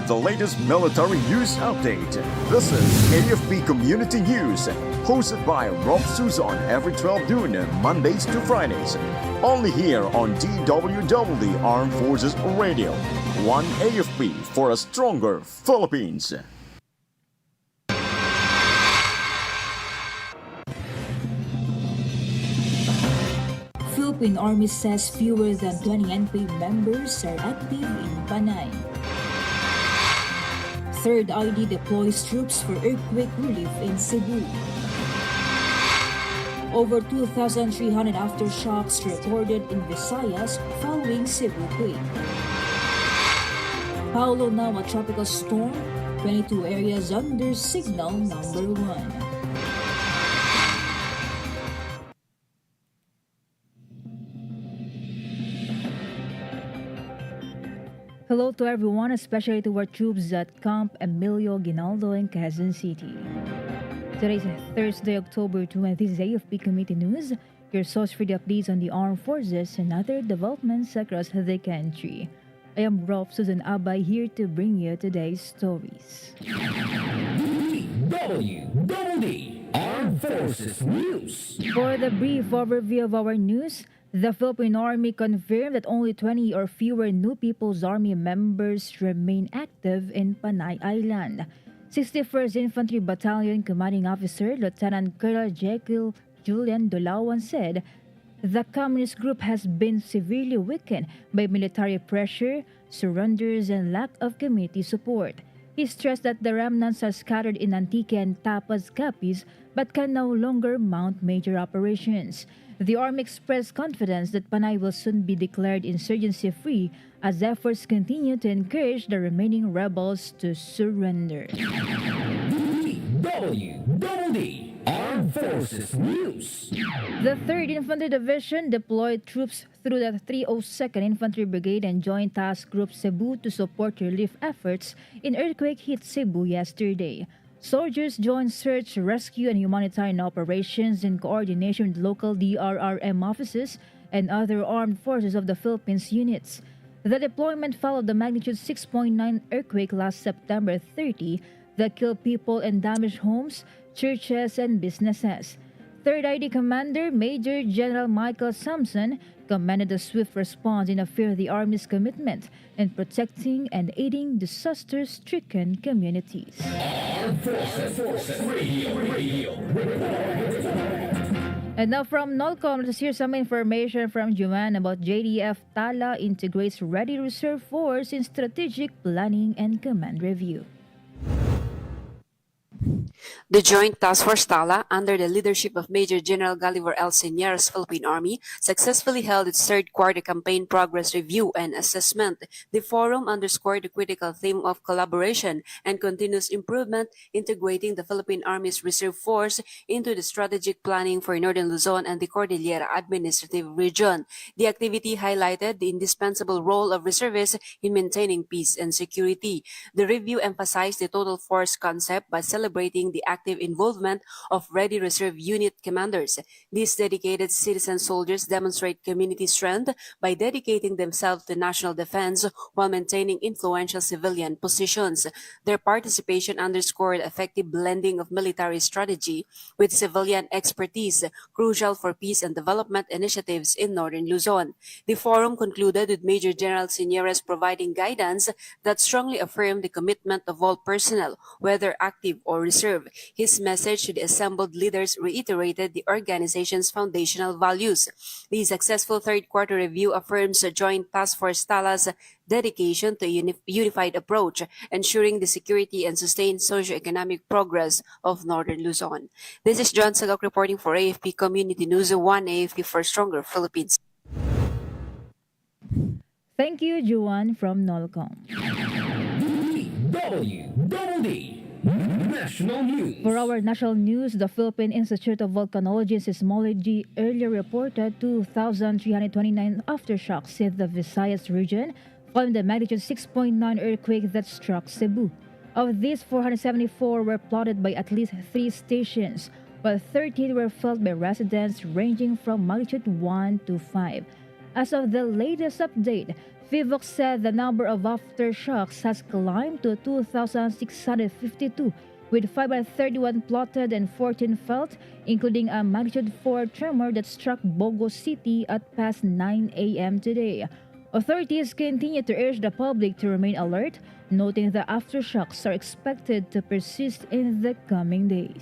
the latest military news update. This is AFP Community News, hosted by Rob Susan every 12 noon, Mondays to Fridays. Only here on DWDD Armed Forces Radio. One AFP for a stronger Philippines. Philippine Army says fewer than 20 NP members are active in Panay. Third ID deploys troops for earthquake relief in Cebu. Over 2,300 aftershocks recorded in Visayas following Cebu quake. Paulo now a tropical storm, 22 areas under signal number 1. Hello to everyone, especially to our troops at Camp Emilio Ginaldo in Quezon City. Today is Thursday, October 2, and this is AFP Committee News, your source for the updates on the armed forces and other developments across the country. I am Rob Susan Abay here to bring you today's stories. DWDD Armed Forces News. For the brief overview of our news, the Philippine Army confirmed that only 20 or fewer new People's Army members remain active in Panay Island. 61st Infantry Battalion Commanding Officer Lieutenant Colonel Jekyll Julian Dolawan said the communist group has been severely weakened by military pressure, surrenders, and lack of community support. He stressed that the remnants are scattered in Antique and Tapas Capis but can no longer mount major operations. The Army expressed confidence that Panay will soon be declared insurgency-free as efforts continue to encourage the remaining rebels to surrender. DWDD Armed Forces News. The 3rd Infantry Division deployed troops through the 302nd Infantry Brigade and Joint Task Group Cebu to support relief efforts in earthquake-hit Cebu yesterday. Soldiers joined search, rescue, and humanitarian operations in coordination with local DRRM offices and other armed forces of the Philippines units. The deployment followed the magnitude 6.9 earthquake last September 30 that killed people and damaged homes, churches, and businesses. 3rd ID Commander Major General Michael Sampson commended the swift response in affirming the Army's commitment in protecting and aiding disaster-stricken communities. Armed Forces Radio. And now from NOLCOM, let's hear some information from Juan about JDF Tala integrates Ready Reserve Force in strategic planning and command review. The Joint Task Force TALA, under the leadership of Major General Galiver L. Señeras Philippine Army, successfully held its third quarter campaign progress review and assessment. The forum underscored the critical theme of collaboration and continuous improvement, integrating the Philippine Army's reserve force into the strategic planning for Northern Luzon and the Cordillera Administrative Region. The activity highlighted the indispensable role of reservists in maintaining peace and security. The review emphasized the total force concept by celebrating the active involvement of Ready Reserve Unit commanders. These dedicated citizen soldiers demonstrate community strength by dedicating themselves to national defense while maintaining influential civilian positions. Their participation underscored effective blending of military strategy with civilian expertise, crucial for peace and development initiatives in Northern Luzon. The forum concluded with Major General Señeras providing guidance that strongly affirmed the commitment of all personnel, whether active or reserve. His message to the assembled leaders reiterated the organization's foundational values. The successful third quarter review affirms the Joint Task Force TALA's dedication to a unified approach, ensuring the security and sustained socio-economic progress of Northern Luzon. This is John Sagok reporting for AFP Community News, One AFP for Stronger Philippines. Thank you, Juan from NOLCOM. DWDD National News. For our national news, the Philippine Institute of Volcanology and Seismology earlier reported 2,329 aftershocks in the Visayas region following the magnitude 6.9 earthquake that struck Cebu. Of these, 474 were plotted by at least 3 stations, while 13 were felt by residents ranging from magnitude 1 to 5. As of the latest update, FIVOC said the number of aftershocks has climbed to 2,652, with 531 plotted and 14 felt, including a magnitude 4 tremor that struck Bogo City at past 9 a.m. today. Authorities continue to urge the public to remain alert, noting the aftershocks are expected to persist in the coming days.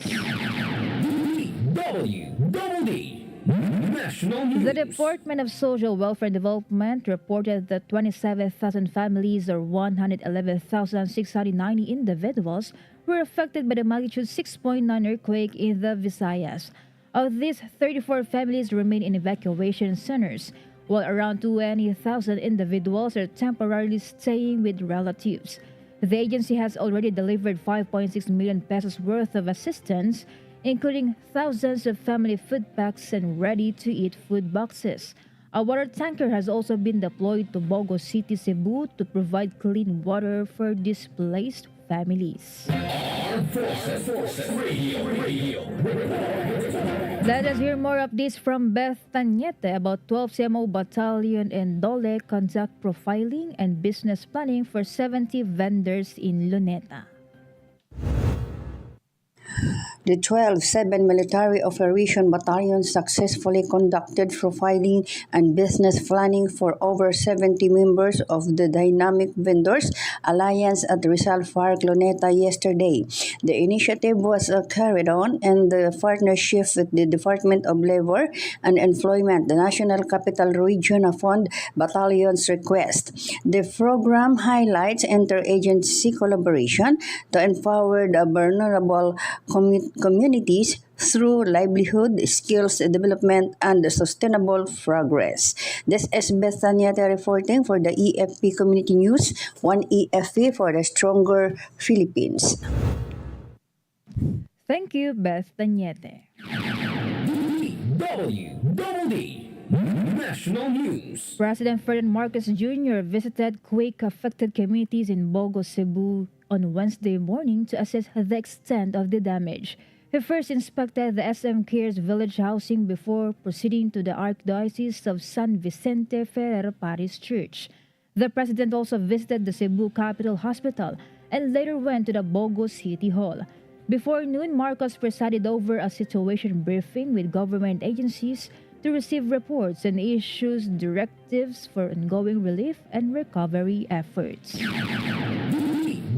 DWDD National News. The Department of Social Welfare and Development reported that 27,000 families or 111,690 individuals were affected by the magnitude 6.9 earthquake in the Visayas. Of these, 34 families remain in evacuation centers, while around 20,000 individuals are temporarily staying with relatives. The agency has already delivered 5.6 million pesos worth of assistance, including thousands of family food packs and ready-to-eat food boxes. A water tanker has also been deployed to Bogo City, Cebu to provide clean water for displaced families. Armed Forces Radio. Let us hear more updates from Beth Tañete about 12 CMO Battalion and Dole conduct profiling and business planning for 70 vendors in Luneta. The 12th Military Operation Battalion successfully conducted profiling and business planning for over 70 members of the Dynamic Vendors Alliance at Rizal Park, Luneta yesterday. The initiative was carried on in the partnership with the Department of Labor and Employment, the National Capital Region Fund Battalion's request. The program highlights interagency collaboration to empower the vulnerable communities through livelihood, skills development, and sustainable progress. This is Beth Tañete reporting for the AFP Community News, one AFP for the stronger Philippines. Thank you, Beth Tañete. DWDD National News. President Ferdinand Marcos Jr. visited quake-affected communities in Bogo, Cebu on Wednesday morning to assess the extent of the damage. He first inspected the SM Cares village housing before proceeding to the Archdiocese of San Vicente Ferrer Parish Church. The president also visited the Cebu Capital Hospital and later went to the Bogo City Hall. Before noon, Marcos presided over a situation briefing with government agencies to receive reports and issues directives for ongoing relief and recovery efforts.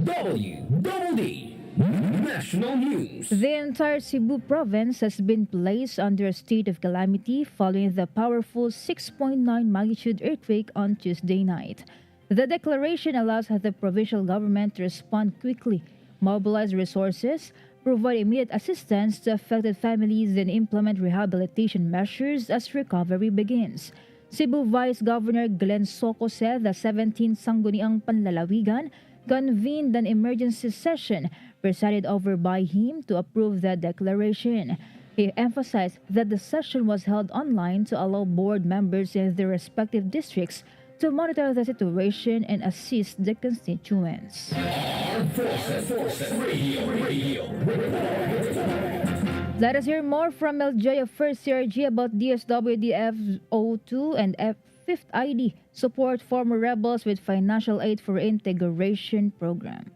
DWDD National News. The entire Cebu province has been placed under a state of calamity following the powerful 6.9 magnitude earthquake on Tuesday night. The declaration allows the provincial government to respond quickly, mobilize resources, provide immediate assistance to affected families, and implement rehabilitation measures as recovery begins. Cebu Vice Governor Glenn Soco said the 17th Sangguniang Panlalawigan convened an emergency session presided over by him to approve the declaration. He emphasized that the session was held online to allow board members in their respective districts to monitor the situation and assist the constituents. Armed Forces Radio. Let us hear more from LJ of 1st CRG about DSWDF 02 and Fifth ID support former rebels with financial aid for integration program.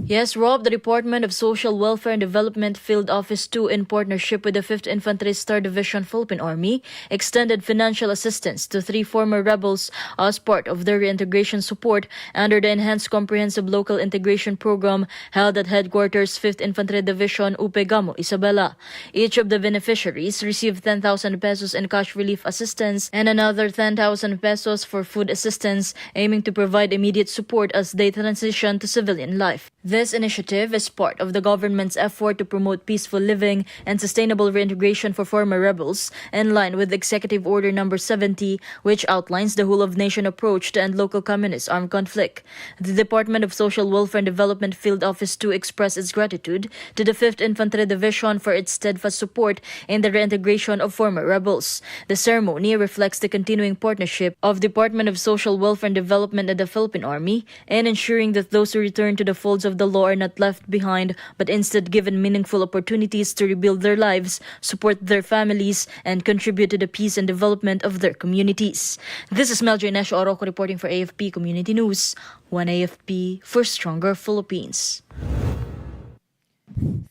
Yes, Rob, the Department of Social Welfare and Development Field Office 2 in partnership with the 5th Infantry Star Division Philippine Army extended financial assistance to 3 former rebels as part of their reintegration support under the Enhanced Comprehensive Local Integration Program held at Headquarters 5th Infantry Division Upegamo, Isabela. Each of the beneficiaries received 10,000 pesos in cash relief assistance and another 10,000 pesos for food assistance, aiming to provide immediate support as they transition to civilian life. This initiative is part of the government's effort to promote peaceful living and sustainable reintegration for former rebels, in line with Executive Order No. 70, which outlines the whole-of-nation approach to end local communist armed conflict. The Department of Social Welfare and Development Field Office 2 expressed its gratitude to the 5th Infantry Division for its steadfast support in the reintegration of former rebels. The ceremony reflects the continuing partnership of Department of Social Welfare and Development and the Philippine Army in ensuring that those who return to the folds of the law are not left behind, but instead given meaningful opportunities to rebuild their lives, support their families, and contribute to the peace and development of their communities. This is Meldry Nesho Oroco reporting for AFP Community News. One AFP for stronger Philippines.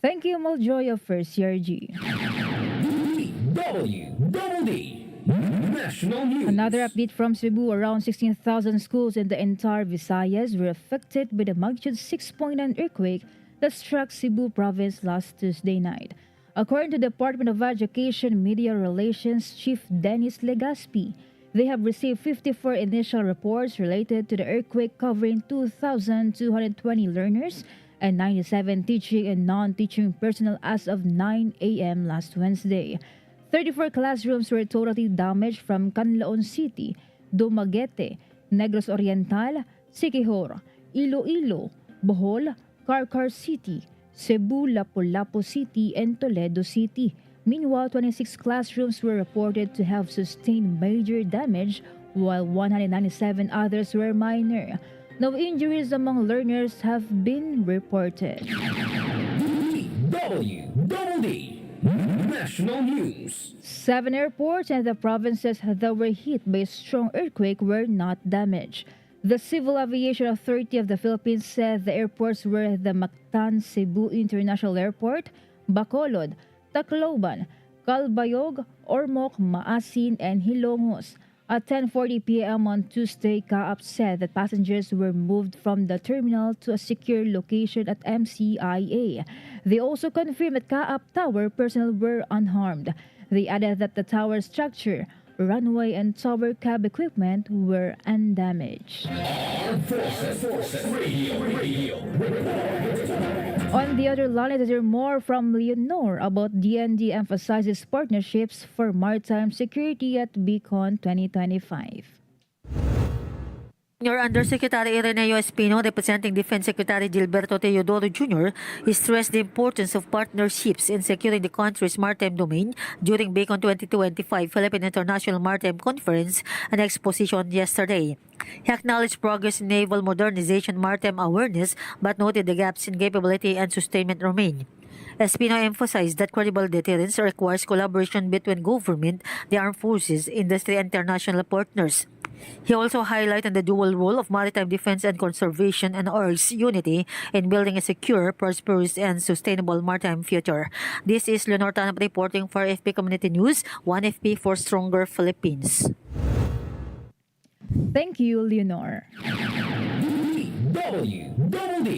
Thank you, Maljoy of First CRG. DWDD National News. Another update from Cebu. Around 16,000 schools in the entire Visayas were affected by the magnitude 6.9 earthquake that struck Cebu province last Tuesday night. According to the Department of Education Media Relations Chief Dennis Legaspi, they have received 54 initial reports related to the earthquake covering 2,220 learners and 97 teaching and non-teaching personnel as of 9 a.m. last Wednesday. 34 classrooms were totally damaged from Canlaon City, Dumaguete, Negros Oriental, Siquijor, Iloilo, Bohol, Carcar City, Cebu, Lapu-Lapu City, and Toledo City. Meanwhile, 26 classrooms were reported to have sustained major damage, while 197 others were minor. No injuries among learners have been reported. DWDD National News. 7 airports and the provinces that were hit by a strong earthquake were not damaged. The Civil Aviation Authority of the Philippines said the airports were the Mactan Cebu International Airport, Bacolod, Tacloban, Calbayog, Ormoc, Maasin, and Hilongos. At 10:40 p.m. on Tuesday, CAAP said that passengers were moved from the terminal to a secure location at MCIA. They also confirmed that CAAP Tower personnel were unharmed. They added that the tower structure, runway, and tower cab equipment were undamaged. Armed Forces Radio. On the other line, let's hear more from Leonor about DND emphasizes partnerships for maritime security at Beacon 2025. Senior Undersecretary Ireneo Espino, representing Defense Secretary Gilberto Teodoro Jr., stressed the importance of partnerships in securing the country's maritime domain during Beacon 2025 Philippine International Maritime Conference and Exposition yesterday. He acknowledged progress in naval modernization, maritime awareness, but noted the gaps in capability and sustainment remain. Espino emphasized that credible deterrence requires collaboration between government, the armed forces, industry, and international partners. He also highlighted the dual role of maritime defense and conservation and urged unity in building a secure, prosperous, and sustainable maritime future. This is Leonor Tanap reporting for AFP Community News, 1FP for Stronger Philippines. Thank you, Leonor. DWDD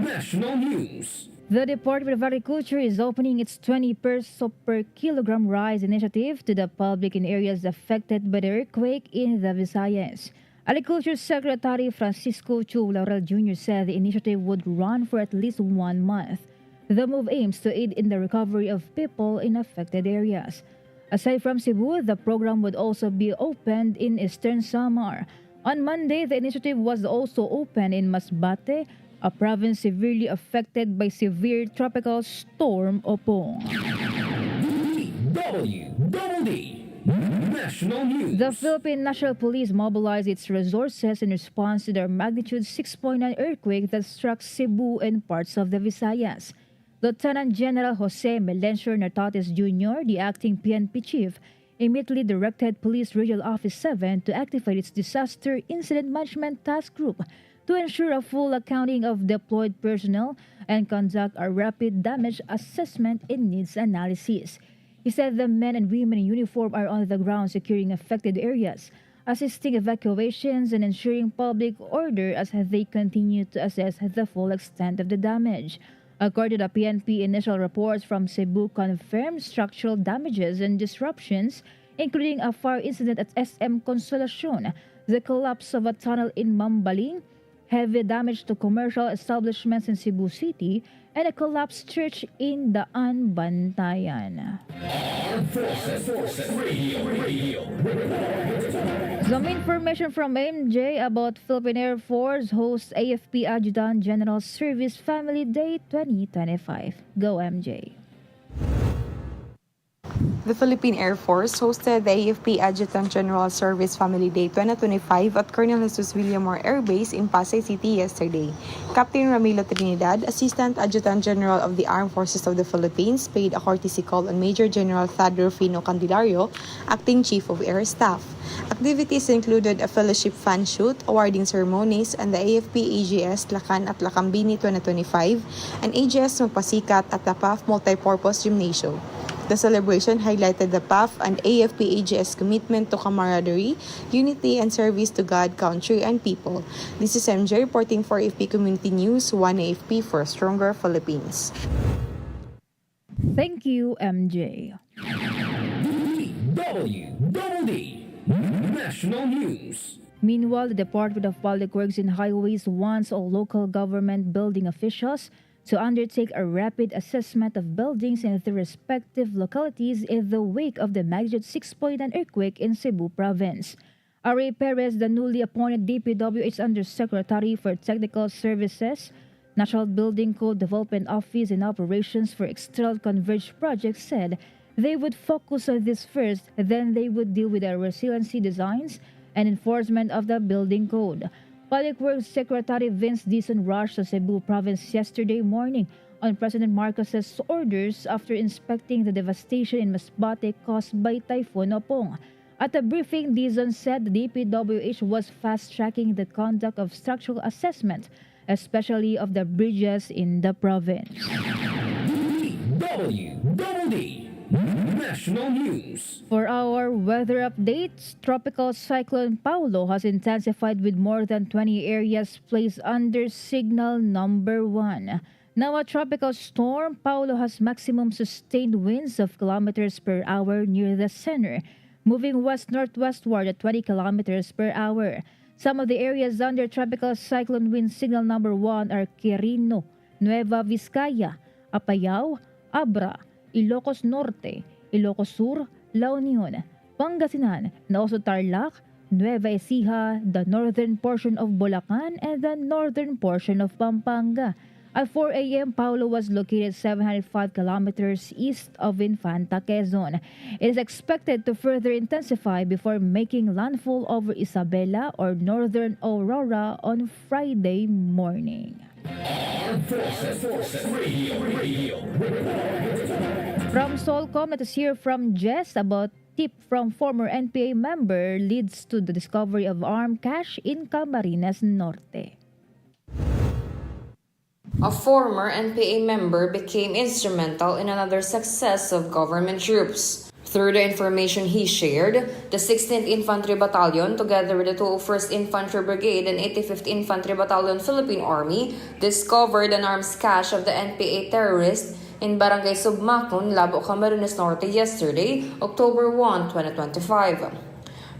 National News. The Department of Agriculture is opening its 20 peso per kilogram rice initiative to the public in areas affected by the earthquake in the Visayas. Agriculture Secretary Francisco Chu Laurel Jr. said the initiative would run for at least 1 month. The move aims to aid in the recovery of people in affected areas. Aside from Cebu, the program would also be opened in Eastern Samar. On Monday, the initiative was also opened in Masbate, a province severely affected by severe tropical storm Opong. DWDD National News. The Philippine National Police mobilized its resources in response to the magnitude 6.9 earthquake that struck Cebu and parts of the Visayas. Lieutenant General Jose Melencio Nartates Jr., the acting PNP chief, immediately directed Police Regional Office 7 to activate its Disaster Incident Management Task Group to ensure a full accounting of deployed personnel and conduct a rapid damage assessment and needs analysis. He said the men and women in uniform are on the ground securing affected areas, assisting evacuations and ensuring public order as they continue to assess the full extent of the damage. According to the PNP, initial reports from Cebu confirmed structural damages and disruptions, including a fire incident at SM Consolacion, the collapse of a tunnel in Mambaling, heavy damage to commercial establishments in Cebu City, and a collapsed church in Daan, Bantayan. Armed Forces Radio. Some information from MJ about Philippine Air Force hosts AFP Adjutant General Service Family Day 2025. Go MJ. The Philippine Air Force hosted the AFP Adjutant General Service Family Day 2025 at Colonel Jesus Villamor Air Base in Pasay City yesterday. Captain Ramilo Trinidad, Assistant Adjutant General of the Armed Forces of the Philippines, paid a courtesy call on Major General Thad Rufino Candelario, Acting Chief of Air Staff. Activities included a fellowship fan shoot, awarding ceremonies, and the AFP AGS Lacan at Lacambini 2025 and AGS Magpasikat at the PAF Multipurpose Gymnasium. The celebration highlighted the PAF and AFP AGS commitment to camaraderie, unity, and service to God, country, and people. This is MJ reporting for AFP Community News, 1 AFP for a stronger Philippines. Thank you, MJ. DWDD National News. Meanwhile, the Department of Public Works and Highways wants all local government building officials to undertake a rapid assessment of buildings in their respective localities in the wake of the magnitude 6.9 earthquake in Cebu Province. Ari Perez, the newly appointed DPWH Undersecretary for Technical Services, National Building Code Development Office and Operations for External Converged Projects, said they would focus on this first, then they would deal with the resiliency designs and enforcement of the building code. Public Works Secretary Vince Dizon rushed to Cebu Province yesterday morning on President Marcos's orders after inspecting the devastation in Masbate caused by Typhoon Opong. At a briefing, Dizon said the DPWH was fast-tracking the conduct of structural assessment, especially of the bridges in the province. DWDD National News. For our weather updates, Tropical Cyclone Paulo has intensified with more than 20 areas placed under signal number 1. Now a tropical storm, Paulo has maximum sustained winds of kilometers per hour near the center, moving west-northwestward at 20 kilometers per hour. Some of the areas under Tropical Cyclone Wind Signal number 1 are Quirino, Nueva Vizcaya, Apayao, Abra, Ilocos Norte, Ilocos Sur, La Union, Pangasinan, and also Tarlac, Nueva Ecija, the northern portion of Bulacan, and the northern portion of Pampanga. At 4 a.m., Paulo was located 705 kilometers east of Infanta, Quezon. It is expected to further intensify before making landfall over Isabela or northern Aurora on Friday morning. Armed Forces Radio. From Solcom, let us hear from Jess about tip from former NPA member leads to the discovery of armed cash in Camarines Norte. A former NPA member became instrumental in another success of government troops. Through the information he shared, the 16th Infantry Battalion, together with the 201st Infantry Brigade and 85th Infantry Battalion Philippine Army, discovered an arms cache of the NPA terrorists in Barangay Submakon, Labo, Camarines Norte yesterday, October 1, 2025.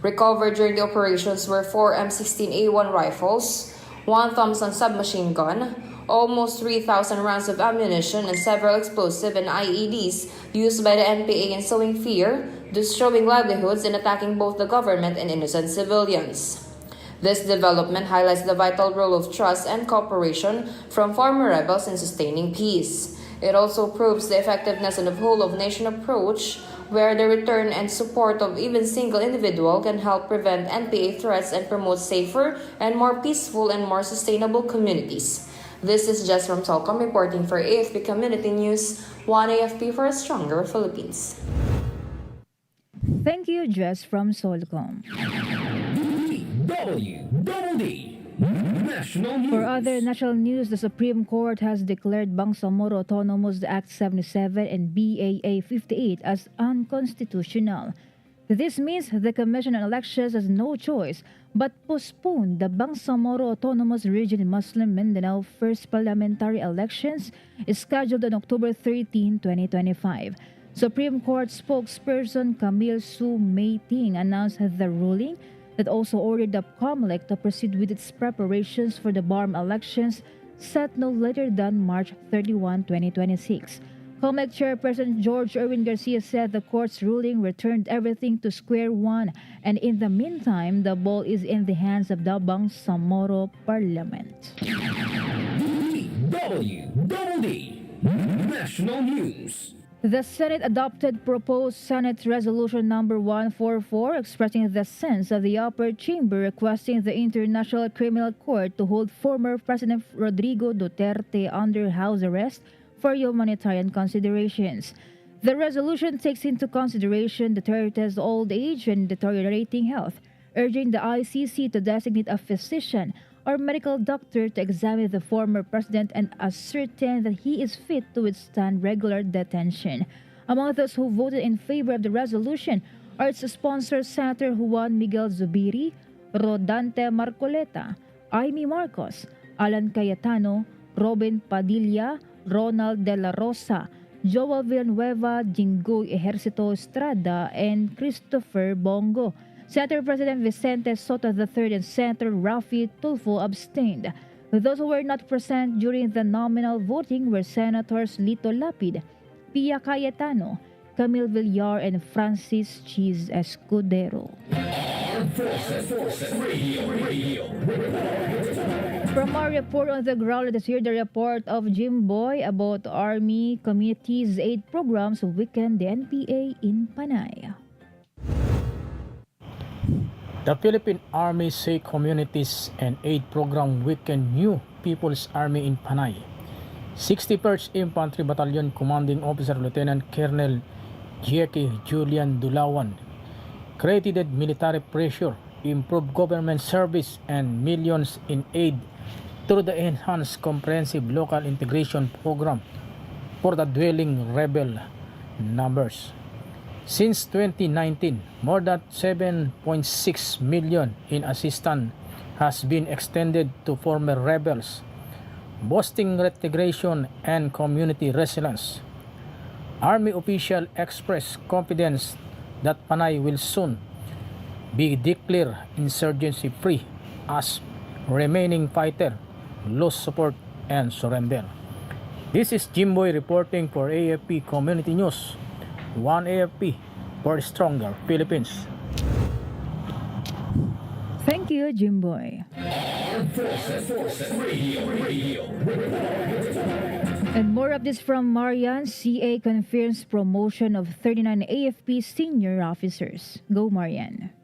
Recovered during the operations were 4 M16A1 rifles, 1 Thompson submachine gun, almost 3,000 rounds of ammunition, and several explosive and IEDs used by the NPA in sowing fear, destroying livelihoods, and attacking both the government and innocent civilians. This development highlights the vital role of trust and cooperation from former rebels in sustaining peace. It also proves the effectiveness of the whole-of-nation approach, where the return and support of even single individual can help prevent NPA threats and promote safer and more peaceful and more sustainable communities. This is Jess from Solcom reporting for AFP Community News, 1 AFP for a stronger Philippines. Thank you, Jess from Solcom. DWDD National News. For other national news, the Supreme Court has declared Bangsamoro Autonomous Act 77 and BAA 58 as unconstitutional. This means the Commission on Elections has no choice but postpone the Bangsamoro Autonomous Region in Muslim Mindanao first parliamentary elections scheduled on October 13, 2025. Supreme Court spokesperson Camille Su Meiting announced the ruling that also ordered the COMELEC to proceed with its preparations for the BARM elections set no later than March 31, 2026. COMELEC Chairperson George Erwin Garcia said the court's ruling returned everything to square one, and in the meantime, the ball is in the hands of the Bangsamoro Parliament. DWDD National News. The Senate adopted proposed Senate Resolution number 144 expressing the sense of the upper chamber requesting the International Criminal Court to hold former President Rodrigo Duterte under house arrest for humanitarian considerations. The resolution takes into consideration Duterte's old age and deteriorating health, urging the ICC to designate a physician or medical doctor to examine the former president and ascertain that he is fit to withstand regular detention. Among those who voted in favor of the resolution are its sponsors Senator Juan Miguel Zubiri, Rodante Marcoleta, Amy Marcos, Alan Cayetano, Robin Padilla, Ronald De La Rosa, Joel Villanueva, Jinggoy Ejercito Estrada, and Christopher Bongo. Senator President Vicente Soto III and Senator Rafi Tulfo abstained. Those who were not present during the nominal voting were Senators Lito Lapid, Pia Cayetano, Camille Villar, and Francis Cheese Escudero. From our report on the ground, let us hear the report of Jim Boy about Army Communities Aid Programs weaken the NPA in Panay. The Philippine Army Say Communities and Aid Program weakened new People's Army in Panay. 61st Infantry Battalion Commanding Officer Lieutenant Colonel Jackie Julian Dulawan created military pressure, improved government service, and millions in aid through the Enhanced Comprehensive Local Integration Program for the dwelling rebel numbers. Since 2019, more than 7.6 million in assistance has been extended to former rebels, boosting reintegration and community resilience. Army officials expressed confidence that Panay will soon be declared insurgency-free as remaining fighter lose support and surrender. This is Jimboy reporting for AFP Community News. One AFP for stronger Philippines. Thank you, Jimboy. And more of this from Marian. CA confirms promotion of 39 AFP senior officers. Go, Marian.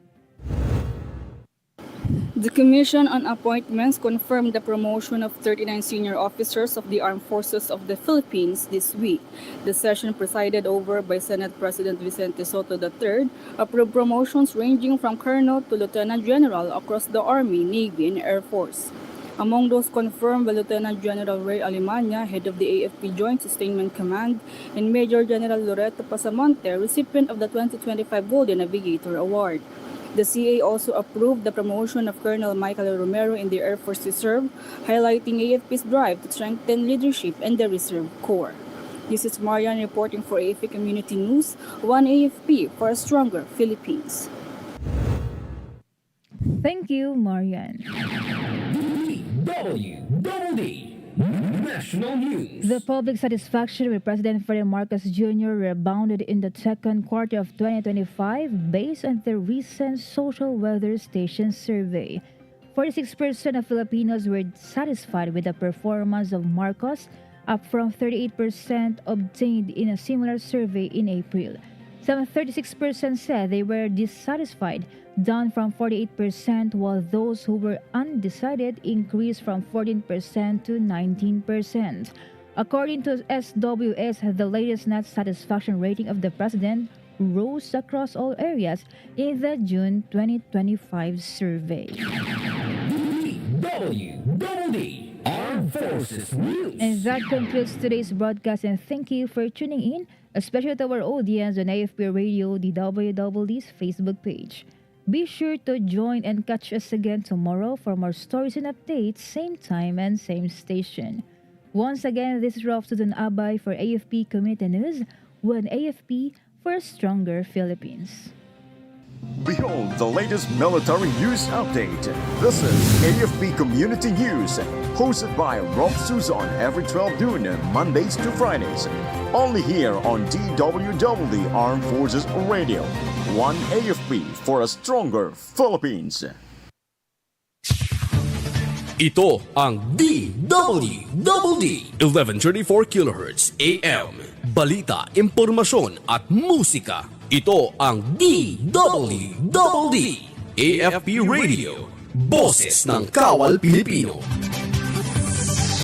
The Commission on Appointments confirmed the promotion of 39 senior officers of the Armed Forces of the Philippines this week. The session, presided over by Senate President Vicente Soto III, approved promotions ranging from Colonel to Lieutenant General across the Army, Navy, and Air Force. Among those confirmed were Lieutenant General Ray Alemania, head of the AFP Joint Sustainment Command, and Major General Loreto Pasamonte, recipient of the 2025 Golden Navigator Award. The CA also approved the promotion of Colonel Michael Romero in the Air Force Reserve, highlighting AFP's drive to strengthen leadership and the Reserve Corps. This is Marian reporting for AFP Community News, One AFP for a stronger Philippines. Thank you, Marian. DWDD National News. The public satisfaction with President Ferdinand Marcos Jr. rebounded in the second quarter of 2025 based on the recent social weather station survey. 46% of Filipinos were satisfied with the performance of Marcos, up from 38% obtained in a similar survey in April. Some 36% said they were dissatisfied, down from 48%, while those who were undecided increased from 14% to 19%. According to SWS, the latest net satisfaction rating of the president rose across all areas in the June 2025 survey. DWDD Armed Forces News. And that concludes today's broadcast, and thank you for tuning in, especially to our audience on AFP Radio DWDD's Facebook page. Be sure to join and catch us again tomorrow for more stories and updates, same time and same station. Once again, this is Rob Susan Abay for AFP Community News, One AFP for a stronger Philippines. Behold the latest military news update. This is AFP Community News, hosted by Rob Susan every 12 noon, Mondays to Fridays. Only here on DWDD Armed Forces Radio. One AFP for a stronger Philippines. Ito ang DWDD 1134 kHz AM. Balita, impormasyon at musika. Ito ang DWDD AFP Radio. Boses ng Kawal Pilipino.